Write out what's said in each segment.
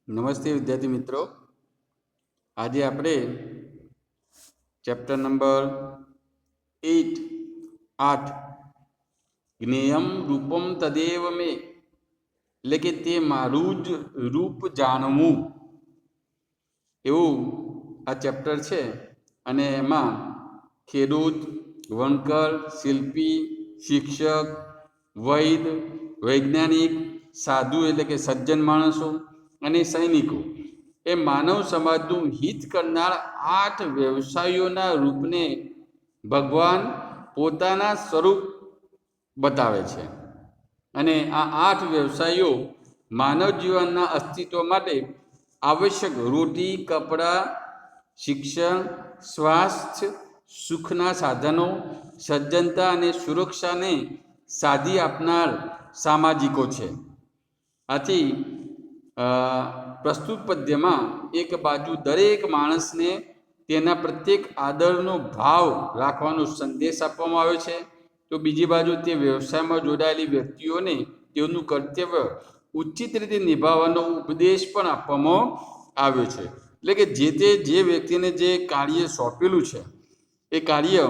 નમસ્તે વિદ્યાર્થી મિત્રો, આજે આપણે ચેપ્ટર નંબર 8 જ્ઞેયમ રૂપમ તદેવ મે એટલે કે તે મારું જ રૂપ જાણવું એવું આ ચેપ્ટર છે. અને એમાં ખેડૂત, વણકર, શિલ્પી, શિક્ષક, વૈદ, વૈજ્ઞાનિક, સાધુ એટલે કે સજ્જન માણસો અને સૈનિકો એ માનવ સમાજનું હિત કરનાર 8 વ્યવસાયોના રૂપને ભગવાન પોતાના સ્વરૂપ બતાવે છે. અને આ 8 વ્યવસાયો માનવ જીવનના અસ્તિત્વ માટે આવશ્યક રોટી, કપડાં, શિક્ષણ, સ્વાસ્થ્ય, સુખના સાધનો, સજ્જનતા અને સુરક્ષાને સાધી આપનાર સામાજિકો છે. આથી પ્રસ્તુત પદ્યમાં એક બાજુ દરેક માણસને તેના પ્રત્યેક આદરનો ભાવ રાખવાનો સંદેશ આપવામાં આવ્યો છે, તો બીજી બાજુ તે વ્યવસાયમાં જોડાયેલી વ્યક્તિઓને તેઓનું કર્તવ્ય ઉચિત રીતે નિભાવવાનો ઉપદેશ પણ આપવામાં આવ્યો છે. એટલે કે જે વ્યક્તિને જે કાર્ય સોંપેલું છે એ કાર્ય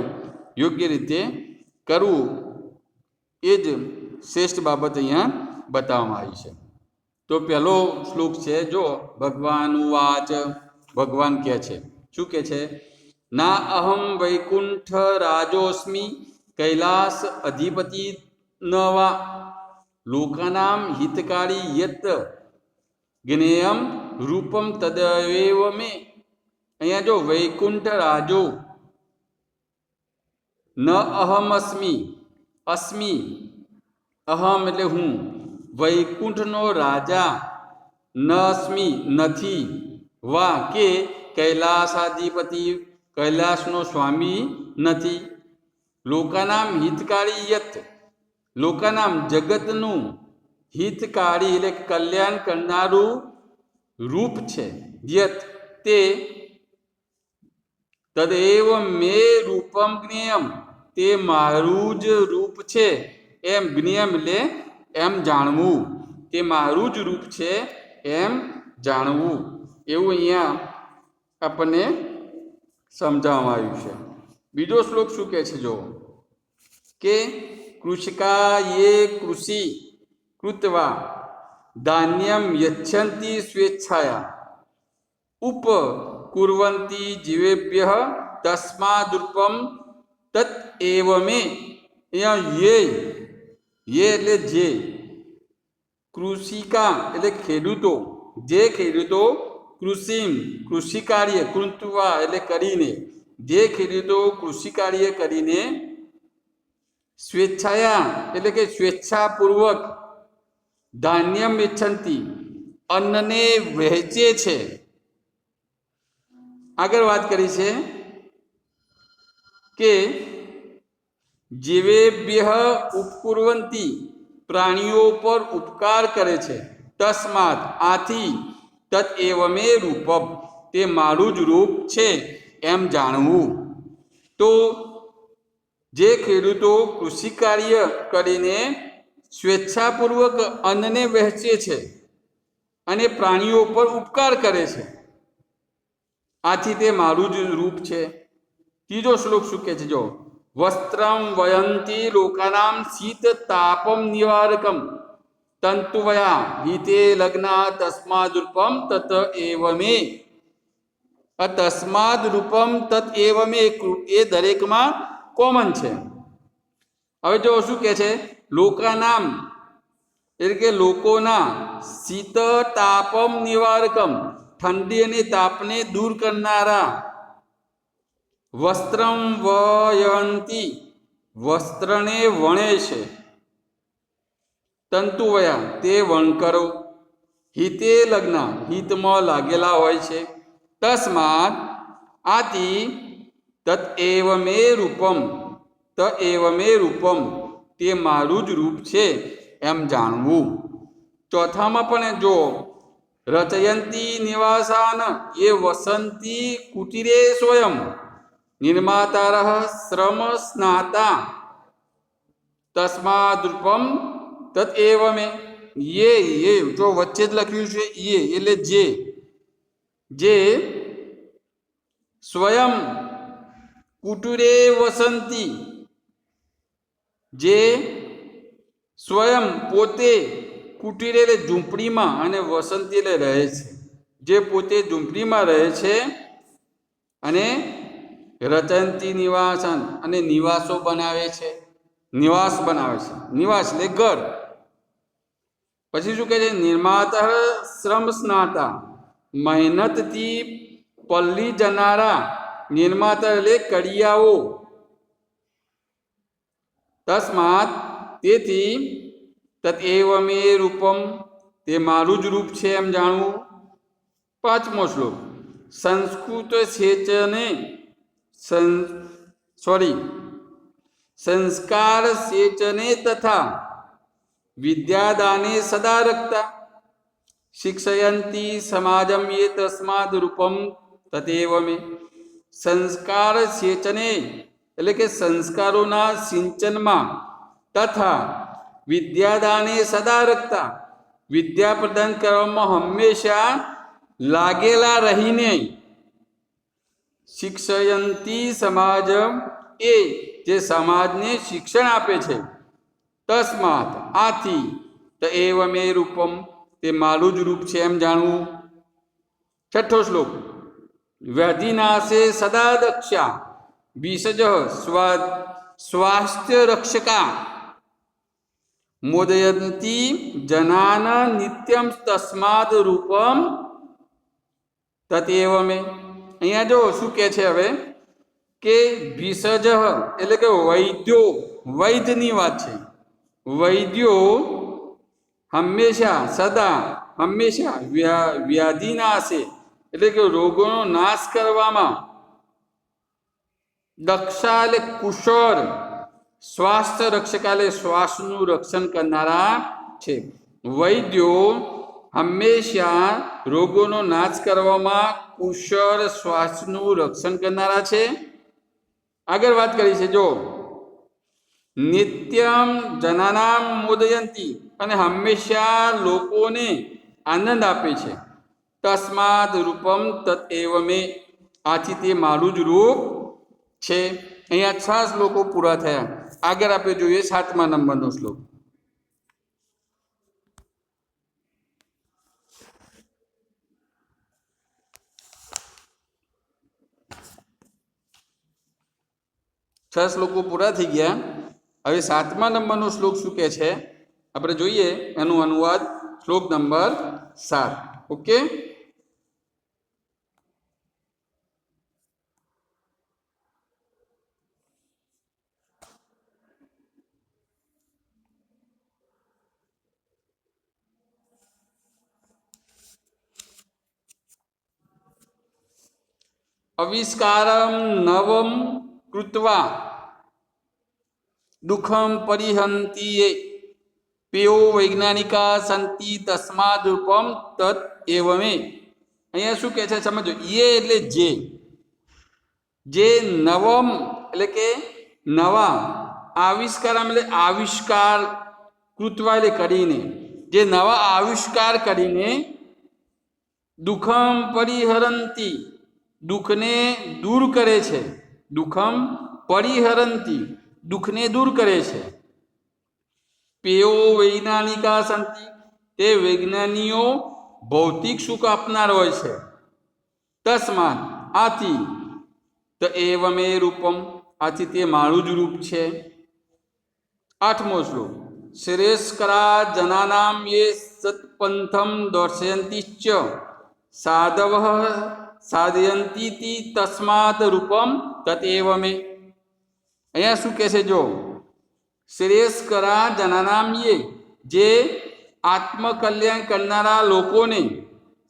યોગ્ય રીતે કરવું એ જ શ્રેષ્ઠ બાબત અહીંયા બતાવવામાં આવી છે. તો પહેલો શ્લોક છે, જો ભગવાન વાચ, ભગવાન કહે છે, શું કહે છે? ના અહમ વૈકુંઠ રાજોસ્મી કૈલાસ અધિપતિ ન વા લોકાનામ હિતકારી યત જ્ઞેયમ રૂપમ તદૈવ મે. અહીંયા જો વૈકુંઠ રાજો, ન અહમ અસ્મી, અસ્મી અહમ એટલે હું, વૈકુંઠનો રાજા, ન અસ્મી નથી, વા કે કૈલાસાધિપતિ કૈલાસનો સ્વામી નથી, લોકાનામ હિતકારી યત લોકાનામ જગતનું હિતકારી એટલે કલ્યાણ કરનારું રૂપ છે, યત તે, તદેવ મે રૂપમ જ્ઞેયમ તે મારું જ રૂપ છે, એમ જ્ઞેયમ એટલે એમ જાણવું, તે મારું જ રૂપ છે એમ જાણવું, એવું અહીંયા આપણને સમજાવવામાં આવ્યું છે. બીજો શ્લોક શું કહે છે? જો કે કૃષિકા યે કૃષિ કૃત્વા ધાન્યમ યચ્છન્તિ સ્વેચ્છાયા ઉપકુર્વન્તિ જીવેભ્ય તસ્માદૃપમ તત એવ મે. અહીંયા યે એટલે જે, કૃષિકા એટલે ખેડૂતો, જે ખેડૂતો કૃષિમ કૃષિ કાર્ય, કૃત્વા એટલે કરીને, જે ખેડૂતો કૃષિ કાર્ય કરીને, સ્વેચ્છાયા એટલે કે સ્વેચ્છાપૂર્વક, ધાન્યમ યચ્છન્તિ અન્નને વહેંચે છે. આગળ વાત કરી છે કે જીવેભ્ય ઉપકુર્વંતી પ્રાણીઓ પર ઉપકાર કરે છે, તસ્માત આથી, તત એવ મે રૂપમ તે મારું જ રૂપ છે એમ જાણવું. તો જે ખેડૂતો કૃષિ કાર્ય કરીને સ્વેચ્છાપૂર્વક અન્નને વહેંચે છે અને પ્રાણીઓ પર ઉપકાર કરે છે, આથી તે મારું જ રૂપ છે. ત્રીજો શ્લોક શું કહે છે? જો વસ્ત્રમ વયંતી લોકાનામ શીત તાપમ નિવારકમ તંતુવયા હિતે લગ્ના તસ્માદ રૂપમ તત એવ મે. તસ્માદ રૂપમ તત એવ મે એ દરેકમાં કોમન છે. હવે જો શું કહે છે? લોકાનામ એટલે કે લોકોના, શીત તાપમ નિવારકમ ઠંડી અને તાપને દૂર કરનારા, વસ્ત્રમ વયંતી વસ્ત્રને વણે છે, તંતુવયા તે વણકરો, હિતે લગ્ન હિતમાં લાગેલા હોય છે, તસ્માત આથી, તત એવ મે રૂપમ ત એવ મે રૂપમ તે મારું જ રૂપ છે એમ જાણવું. ચોથામાં પણ જો રચયંતી નિવાસાન એ વસંતી કુટીરે સ્વયં નિર્માતારઃ શ્રમ સ્નાતા તસ્માદૃપમ તત એવ મે. ये જો વચ્ચે જ લખ્યું છે ये એટલે જે સ્વયં કુટુરે વસંતી, જે સ્વયં પોતે કુટીરે એટલે ઝૂંપડીમાં અને વસંતી એટલે રહે છે, જે પોતે ઝૂંપડીમાં રહે છે અને રચંતી નિવાસન અને નિવાસો બનાવે છે, નિવાસ બનાવે છે, નિવાસ એટલે ઘર. પછી શું કહે છે? નિર્માતા શ્રમ સ્નાતા, મહેનતથી પલ્લી જનારા, નિર્માતા એટલે કડિયાઓ. તસ્માત તેથી, તત્એવ મે રૂપમ તે મારું જ રૂપ છે એમ જાણવું. પાંચમો શ્લોક. સંસ્કૃત સેચને સંસ્કાર સેચને તથા વિદ્યાદાને સદા રખતા શિક્ષયંતી સમાજમ યે તસ્માદ રૂપમ તદેવ મે. સંસ્કાર સેચને એટલે કે સંસ્કારોના સિંચનમાં તથા વિદ્યાદાને સદા રખતા વિદ્યા પ્રદાન કરવામાં હંમેશા લાગેલા રહીને શિક્ષયંતી સમાજ એ જે સમાજને શિક્ષણ આપે છે. તસ્માત આથી તએવ મે રૂપમ તે મારું જ રૂપ છે એમ જાણવું. છઠ્ઠો શ્લોક. વ્યાધિનાશે સદા દક્ષા વિસજ સ્વાસ્થ્ય રક્ષકા મોદયંતી જનાન નિત્યમ તસ્માદ રૂપમ તતેવ મે. અહીંયા જો શું કે છે હવે કે વિસજ એટલે કે વૈદ્યો, વૈદ્યની વાત છે. વૈદ્યો હંમેશા સદા હંમેશા વ્યાધિનાશે એટલે કે રોગોનો નાશ કરવામાં, દક્ષા એટલે કુશળ, સ્વાસ્થ્ય રક્ષકા એટલે શ્વાસનું રક્ષણ કરનારા છે. વૈદ્યો હંમેશા રોગોનો નાશ કરવામાં કુશળ શ્વાસનું રક્ષણ કરનારા છે. આગળ વાત કરી છે જો નિત્યમ જનાનામ મોદયંતી અને હંમેશા લોકોને આનંદ આપે છે. તસ્માદ રૂપમ તતએવ મે આથી તે મારું જ રૂપ છે. અહીંયા 6 શ્લોકો પૂરા થયા. આગળ આપણે જોઈએ 7મા નંબરનો શ્લોક. શ્લોકો પૂરા થઈ ગયા. હવે 7મા નંબરનો શ્લોક શું કહે છે આપણે જોઈએ. એનું અનુવાદ શ્લોક નંબર 7. ઓકે. અવિષ્કારમ નવમ કૃત્વા દુઃખમ પરિહંતિ પેયો વૈજ્ઞાનિકા સંતિ તસ્માદ રૂપમ તત એવ મે. અહીંયા શું કહે છે સમજો. એ એટલે જે નવમ એટલે કે નવા, આવિષ્કારમ એટલે આવિષ્કાર, કૃત્વા એટલે કરીને, જે નવા આવિષ્કાર કરીને દુઃખમ પરિહરંતિ દુઃખને દૂર કરે છે. દુઃખમ પરિહરંતિ દુઃખને દૂર કરે છે. પેયો વૈજ્ઞાનિકા સંતિ તે વૈજ્ઞાનિકો ભૌતિક સુખ આપનાર હોય છે. તસ્માત આથી તએવ મે રૂપમ આથી તે મારું જ રૂપ છે. 8મો શ્લોક. શ્રેષ્કરા જનાનામ યે સત્પંથમ દર્શયંતિશ્ચ સાધવ સાધયંતી તસ્માત રૂપમ તતએવ મે. અહીંયા શું કહે છે જો શ્રેષ્કરા જનાનામ યે જે આત્મકલ્યાણ કરનારા લોકોને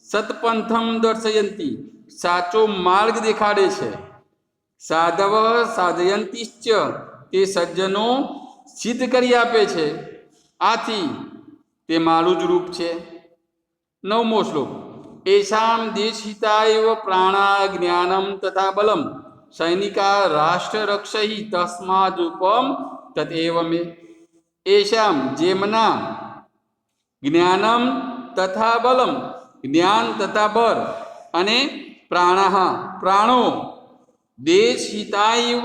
સત્પંથમ દર્શયંતી સાચો માર્ગ દેખાડે છે. સાધવ સાધયંતિશ્ચ તે સજ્જનો સિદ્ધ કરી આપે છે. આથી તે મારું જ રૂપ છે. 9મો શ્લોક. એષામ દેશહિતાય પ્રાણા જ્ઞાનમ તથા બલમ સૈનિકા રાષ્ટ્રરક્ષૈ તસ્માદ રૂપમ તતએવ મે. એષામ જેમના જ્ઞાનમ તથા બલમ, જ્ઞાન તથા બળ, અને પ્રાણઃ, પ્રાણો, દેશ હિતાયવ,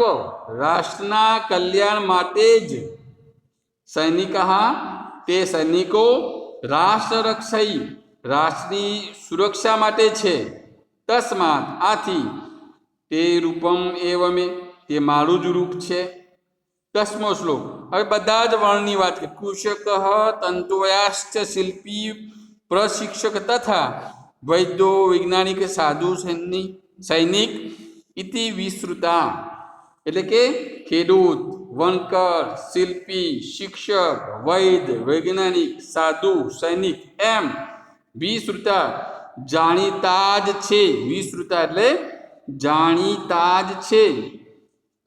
રાષ્ટ્રના કલ્યાણ માટે જ, સૈનિક, તે સૈનિકો, રાષ્ટ્ર રક્ષઈ, રાષ્ટ્રની સુરક્ષા માટે છે, તસ્માત, આથી, તે રૂપમ એવમે, તે મારું જ રૂપ છે. 10મો શ્લોક. હવે બધા જ વર્ણની વાત કરી. કૃષક, તંતુયાશ્ચ, શિલ્પી, પ્રશિક્ષક તથા વૈદ્યો, વૈજ્ઞાનિક, સાધુ, સૈનિક ઇતિ વિસ્તૃતા, એટલે કે ખેડૂત, વણકર, શિલ્પી, શિક્ષક, વૈદ્ય, વૈજ્ઞાનિક, સાધુ, સૈનિક, એમ વિસ્તૃતા, જાણીતા જ છે. વિસ્તૃતા એટલે જાણીતા જ છે.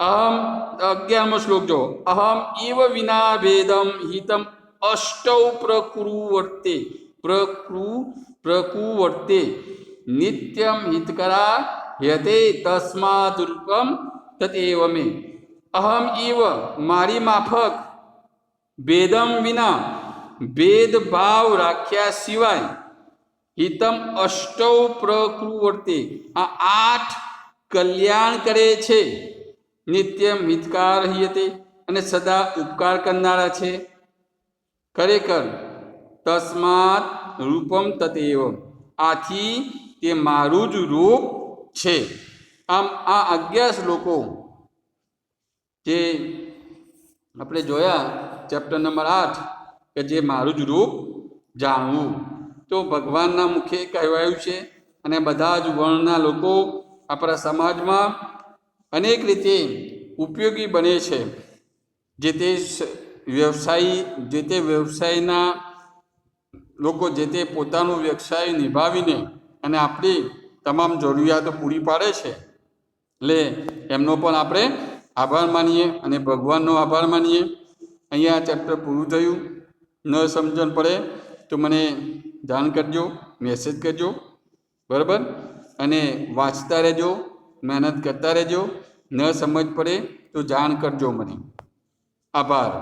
અહમ, 11મો શ્લોક જો. અહમ ઇવ વિના ભેદમ હિતમ અષ્ટૌ પ્રકુર્વર્તે, પ્રકુર્વર્તે નિત્યમ હિતકરા યતે તસ્માદ રૂપમ તતેવ મે. અહમ ઇવ, મારી માફક, ભેદમ વિના, ભેદભાવ રાખ્યા સિવાય, હિતમ અષ્ટૌ પ્રકુર્વર્તે, આ 8 કલ્યાણ કરે છે, નિત્યમ હિતકાર હિયતે, અને સદા ઉપકાર કરનારા છે. ખરેખર તસ્માત રૂપમ તતેવ, આથી તે મારું જ રૂપ છે. આમ આ 11 શ્લોકો જે આપણે જોયા ચેપ્ટર નંબર 8, કે જે મારું જ રૂપ જાણવું, તો ભગવાનના મુખે કહેવાયું છે. અને બધા જ વર્ણના લોકો આપણા સમાજમાં અનેક રીતે ઉપયોગી બને છે. જે તે વ્યવસાયના લોકો જે તે પોતાનો વ્યવસાય નિભાવીને અને આપણી તમામ જરૂરિયાતો પૂરી પાડે છે. એટલે એમનો પણ આપણે આભાર માનીએ અને ભગવાનનો આભાર માનીએ. અહીંયા ચેપ્ટર પૂરું થયું. ન સમજણ પડે તો મને જાણ કરજો, મેસેજ કરજો, બરાબર. અને વાંચતા રહેજો, મહેનત કરતા રહેજો. ન સમજ પડે તો જાણ કરજો મને. આભાર.